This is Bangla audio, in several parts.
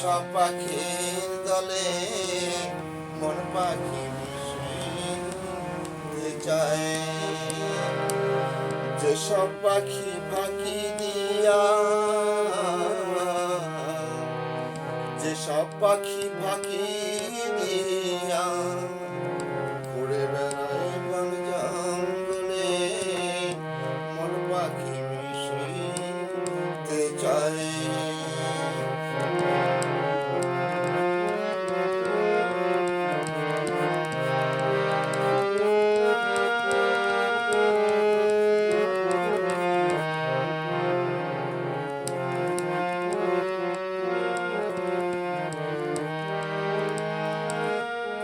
সব পাখির দলে মন পাখি মিশে যায়, যেসব পাখি ফাঁকি দিয়া, যেসব পাখি ফাঁকি দিয়া ঘুরে বেড়ায় বন জঙ্গলে, মন পাখি মিশে যায়।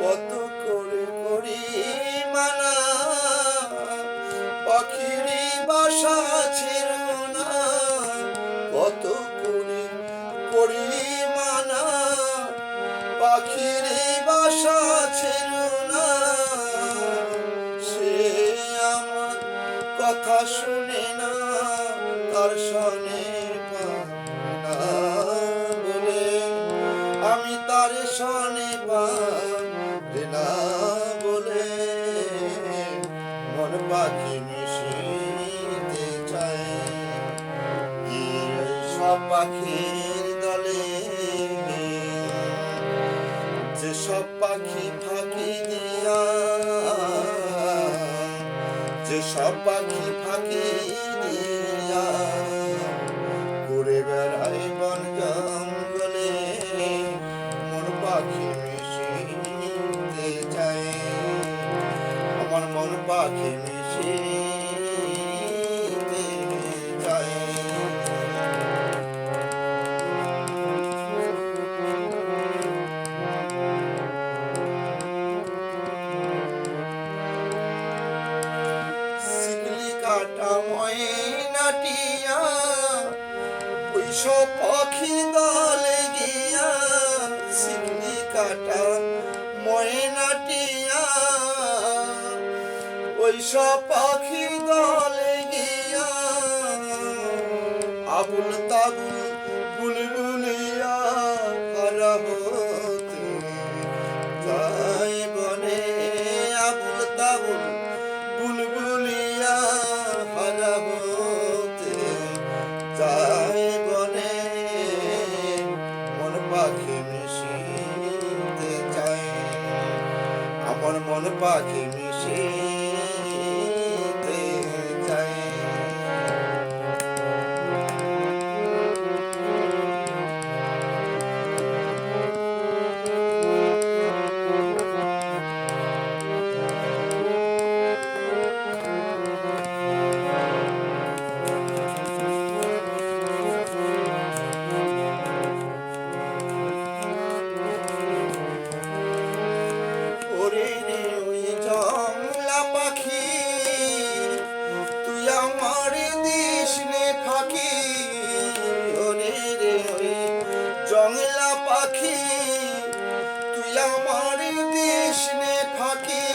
কত করে করি মানা, পাখিরি বাসা ছিল না, কত করে করি মানা, পাখিরি বাসা ছিল না, সে আমার কথা শুনে না, তার শোনে না বলে আমি তার শোনে না বলে, মন পাখি মিশিতে চায়। সব পাখির দলে যেসব পাখি ফাঁকি দিয়া, যেসব পাখি ফাঁকি দিয়া ঘুরে বেড়ায় বন জঙ্গলে, মন পাখি মিশিতে চায়, আমার মন পাখি মিশিতে চায়। শিকলি কাটা ময়নাটিয়া ওইসব পাখি দলে গিয়া, শিকলি কাটা ময়নাটিয়া ওইসব পাখি দলে গিয়া, আবুল তাবুল বুলবুলিয়া হারা হতে যায় বনে, আবুল তাবুল বুলবুলিয়া হারা হতে যায় বনে, মন পাখি মিশিতে চায়, আমার মন পাখি মিশিতে চায়। ওরে রে ওই জংলা পাখি, তুই আমার দিস নে ফাঁকি, ওরে রে ওই জংলা পাখি, তুই আমার দিস নে ফাঁকি,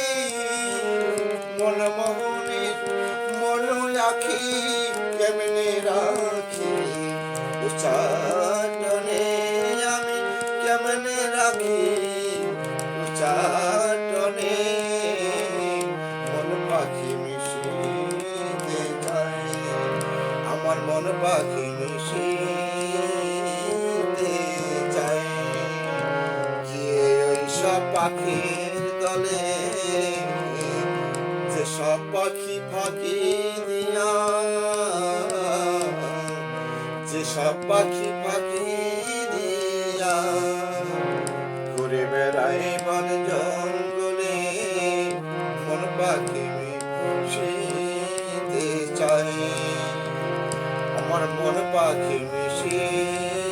মন মোহনের মন রাখি কেমনে রাখি, উচ্চাটনে আমি কেমনে রাখি, উচ্চাটনে মন পাখি মিশিতে যায়, আমার মন পাখি মিশিতে যায়। গিয়ে ওই সব পাখির দলে যেসব পাখি ফাঁকি দিয়া, যেসব পাখি ফাঁকি দিয়া ঘুরে বেড়ায় বন জঙ্গলে, মন পাখি মিশিতে চায়, আমার মন পাখি মিশিতে